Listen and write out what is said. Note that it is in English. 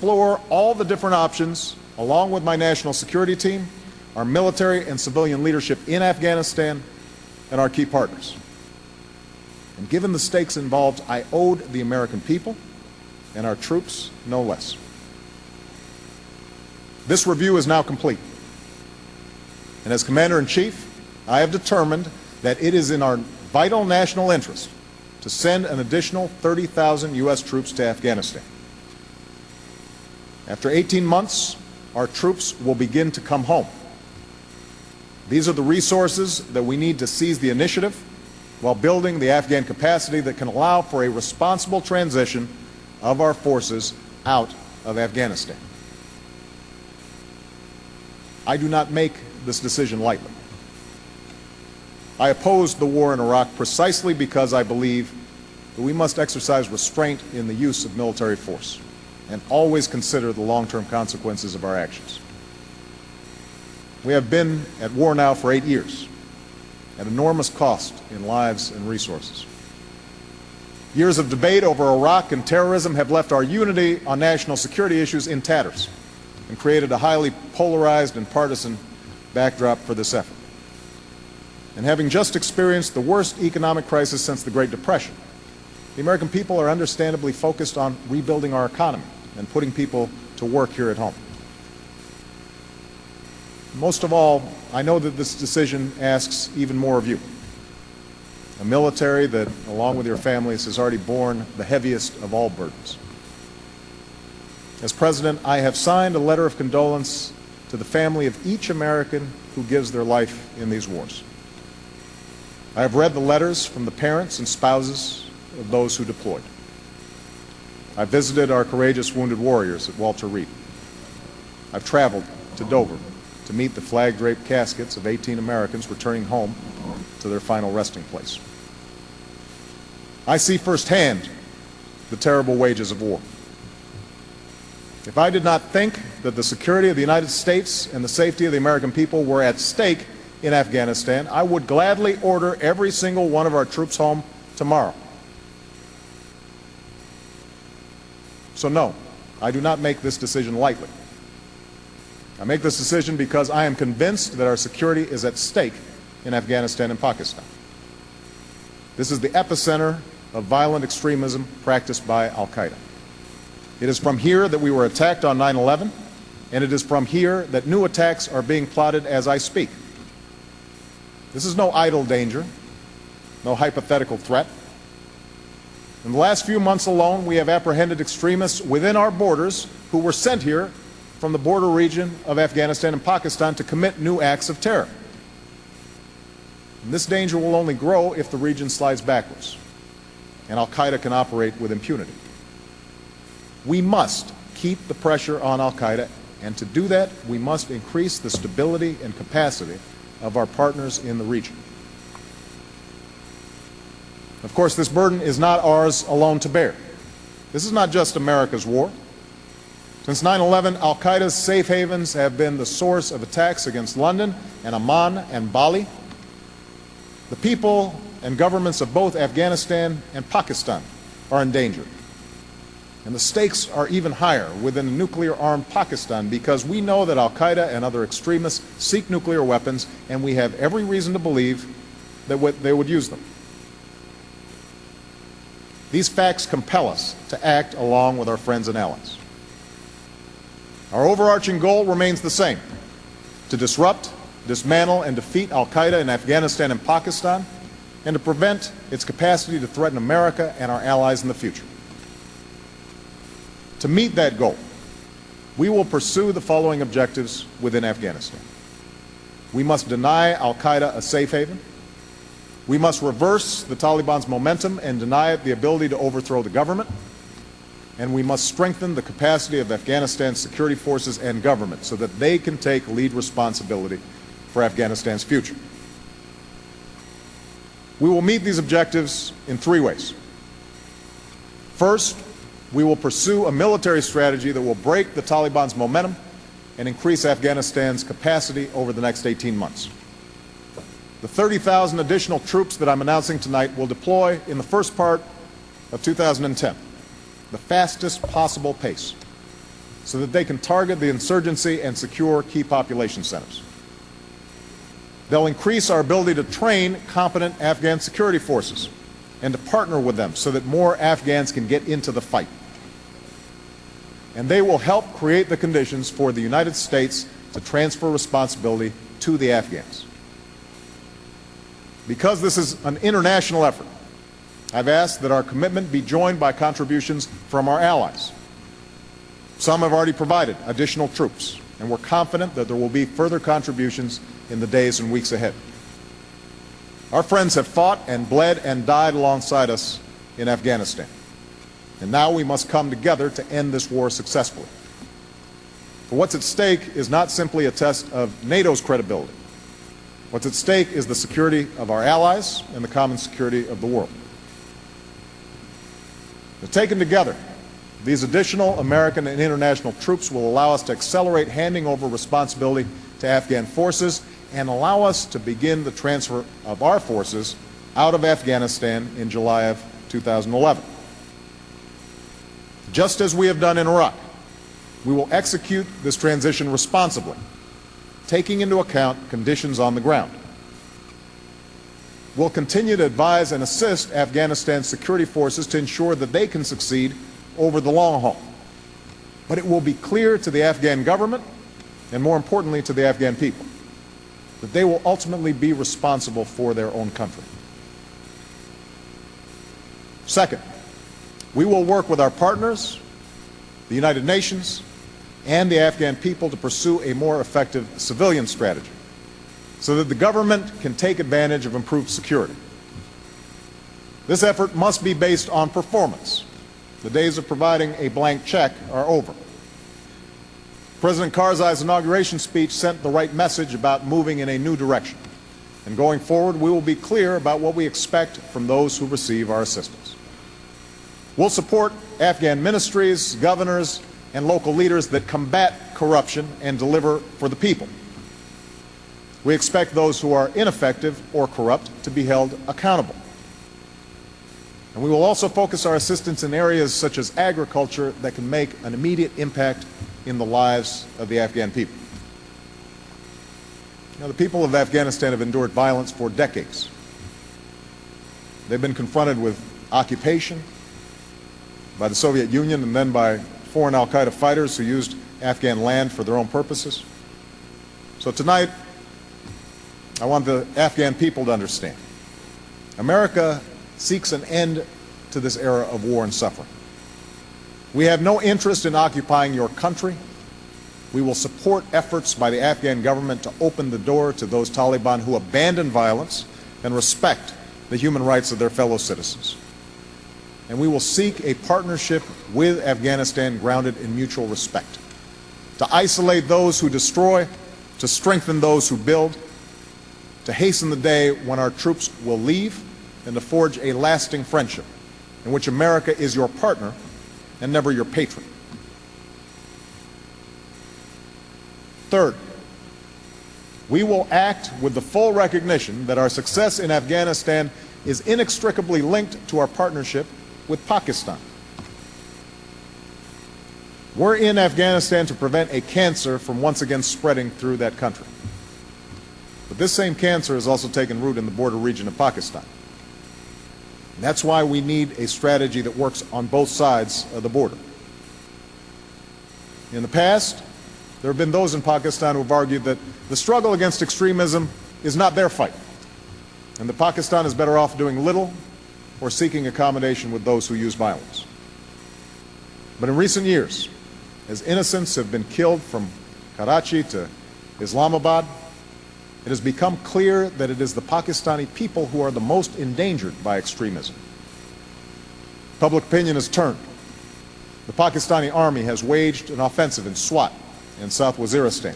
explore all the different options, along with my national security team, our military and civilian leadership in Afghanistan, and our key partners. And given the stakes involved, I owed the American people and our troops no less. This review is now complete. And as Commander-in-Chief, I have determined that it is in our vital national interest to send an additional 30,000 U.S. troops to Afghanistan. After 18 months, our troops will begin to come home. These are the resources that we need to seize the initiative while building the Afghan capacity that can allow for a responsible transition of our forces out of Afghanistan. I do not make this decision lightly. I opposed the war in Iraq precisely because I believe that we must exercise restraint in the use of military force and always consider the long-term consequences of our actions. We have been at war now for 8 years, at enormous cost in lives and resources. Years of debate over Iraq and terrorism have left our unity on national security issues in tatters and created a highly polarized and partisan backdrop for this effort. And having just experienced the worst economic crisis since the Great Depression, the American people are understandably focused on rebuilding our economy and putting people to work here at home. Most of all, I know that this decision asks even more of you, a military that, along with your families, has already borne the heaviest of all burdens. As President, I have signed a letter of condolence to the family of each American who gives their life in these wars. I have read the letters from the parents and spouses of those who deployed. I visited our courageous wounded warriors at Walter Reed. I've traveled to Dover to meet the flag-draped caskets of 18 Americans returning home to their final resting place. I see firsthand the terrible wages of war. If I did not think that the security of the United States and the safety of the American people were at stake in Afghanistan, I would gladly order every single one of our troops home tomorrow. So no, I do not make this decision lightly. I make this decision because I am convinced that our security is at stake in Afghanistan and Pakistan. This is the epicenter of violent extremism practiced by Al-Qaeda. It is from here that we were attacked on 9/11, and it is from here that new attacks are being plotted as I speak. This is no idle danger, no hypothetical threat. In the last few months alone, we have apprehended extremists within our borders who were sent here from the border region of Afghanistan and Pakistan to commit new acts of terror. And this danger will only grow if the region slides backwards, and Al-Qaeda can operate with impunity. We must keep the pressure on Al-Qaeda, and to do that, we must increase the stability and capacity of our partners in the region. Of course, this burden is not ours alone to bear. This is not just America's war. Since 9/11, Al-Qaeda's safe havens have been the source of attacks against London and Amman and Bali. The people and governments of both Afghanistan and Pakistan are in danger. And the stakes are even higher within a nuclear-armed Pakistan because we know that Al-Qaeda and other extremists seek nuclear weapons, and we have every reason to believe that they would use them. These facts compel us to act along with our friends and allies. Our overarching goal remains the same: to disrupt, dismantle, and defeat Al-Qaeda in Afghanistan and Pakistan, and to prevent its capacity to threaten America and our allies in the future. To meet that goal, we will pursue the following objectives within Afghanistan. We must deny Al-Qaeda a safe haven. We must reverse the Taliban's momentum and deny it the ability to overthrow the government. And we must strengthen the capacity of Afghanistan's security forces and government so that they can take lead responsibility for Afghanistan's future. We will meet these objectives in 3 ways. First, we will pursue a military strategy that will break the Taliban's momentum and increase Afghanistan's capacity over the next 18 months. The 30,000 additional troops that I'm announcing tonight will deploy in the first part of 2010, the fastest possible pace. so that they can target the insurgency and secure key population centers. They'll increase our ability to train competent Afghan security forces and to partner with them so that more Afghans can get into the fight. And they will help create the conditions for the United States to transfer responsibility to the Afghans. Because this is an international effort, I've asked that our commitment be joined by contributions from our allies. Some have already provided additional troops, and we're confident that there will be further contributions in the days and weeks ahead. Our friends have fought and bled and died alongside us in Afghanistan, and now we must come together to end this war successfully. For what's at stake is not simply a test of NATO's credibility. What's at stake is the security of our allies and the common security of the world. But taken together, these additional American and international troops will allow us to accelerate handing over responsibility to Afghan forces and allow us to begin the transfer of our forces out of Afghanistan in July of 2011. Just as we have done in Iraq, we will execute this transition responsibly, taking into account conditions on the ground. We'll continue to advise and assist Afghanistan's security forces to ensure that they can succeed over the long haul. But it will be clear to the Afghan government, and more importantly to the Afghan people, that they will ultimately be responsible for their own country. Second, we will work with our partners, the United Nations, and the Afghan people to pursue a more effective civilian strategy so that the government can take advantage of improved security. This effort must be based on performance. The days of providing a blank check are over. President Karzai's inauguration speech sent the right message about moving in a new direction. And going forward, we will be clear about what we expect from those who receive our assistance. We'll support Afghan ministries, governors, and local leaders that combat corruption and deliver for the people. We expect those who are ineffective or corrupt to be held accountable. And we will also focus our assistance in areas such as agriculture that can make an immediate impact in the lives of the Afghan people. Now, the people of Afghanistan have endured violence for decades. They've been confronted with occupation by the Soviet Union and then by foreign al-Qaeda fighters who used Afghan land for their own purposes. So tonight, I want the Afghan people to understand. America seeks an end to this era of war and suffering. We have no interest in occupying your country. We will support efforts by the Afghan government to open the door to those Taliban who abandon violence and respect the human rights of their fellow citizens. And we will seek a partnership with Afghanistan grounded in mutual respect, to isolate those who destroy, to strengthen those who build, to hasten the day when our troops will leave, and to forge a lasting friendship in which America is your partner and never your patron. Third, we will act with the full recognition that our success in Afghanistan is inextricably linked to our partnership with Pakistan. We're in Afghanistan to prevent a cancer from once again spreading through that country. But this same cancer has also taken root in the border region of Pakistan. And that's why we need a strategy that works on both sides of the border. In the past, there have been those in Pakistan who have argued that the struggle against extremism is not their fight, and that Pakistan is better off doing little or seeking accommodation with those who use violence. But in recent years, as innocents have been killed from Karachi to Islamabad, it has become clear that it is the Pakistani people who are the most endangered by extremism. Public opinion has turned. The Pakistani army has waged an offensive in Swat and South Waziristan.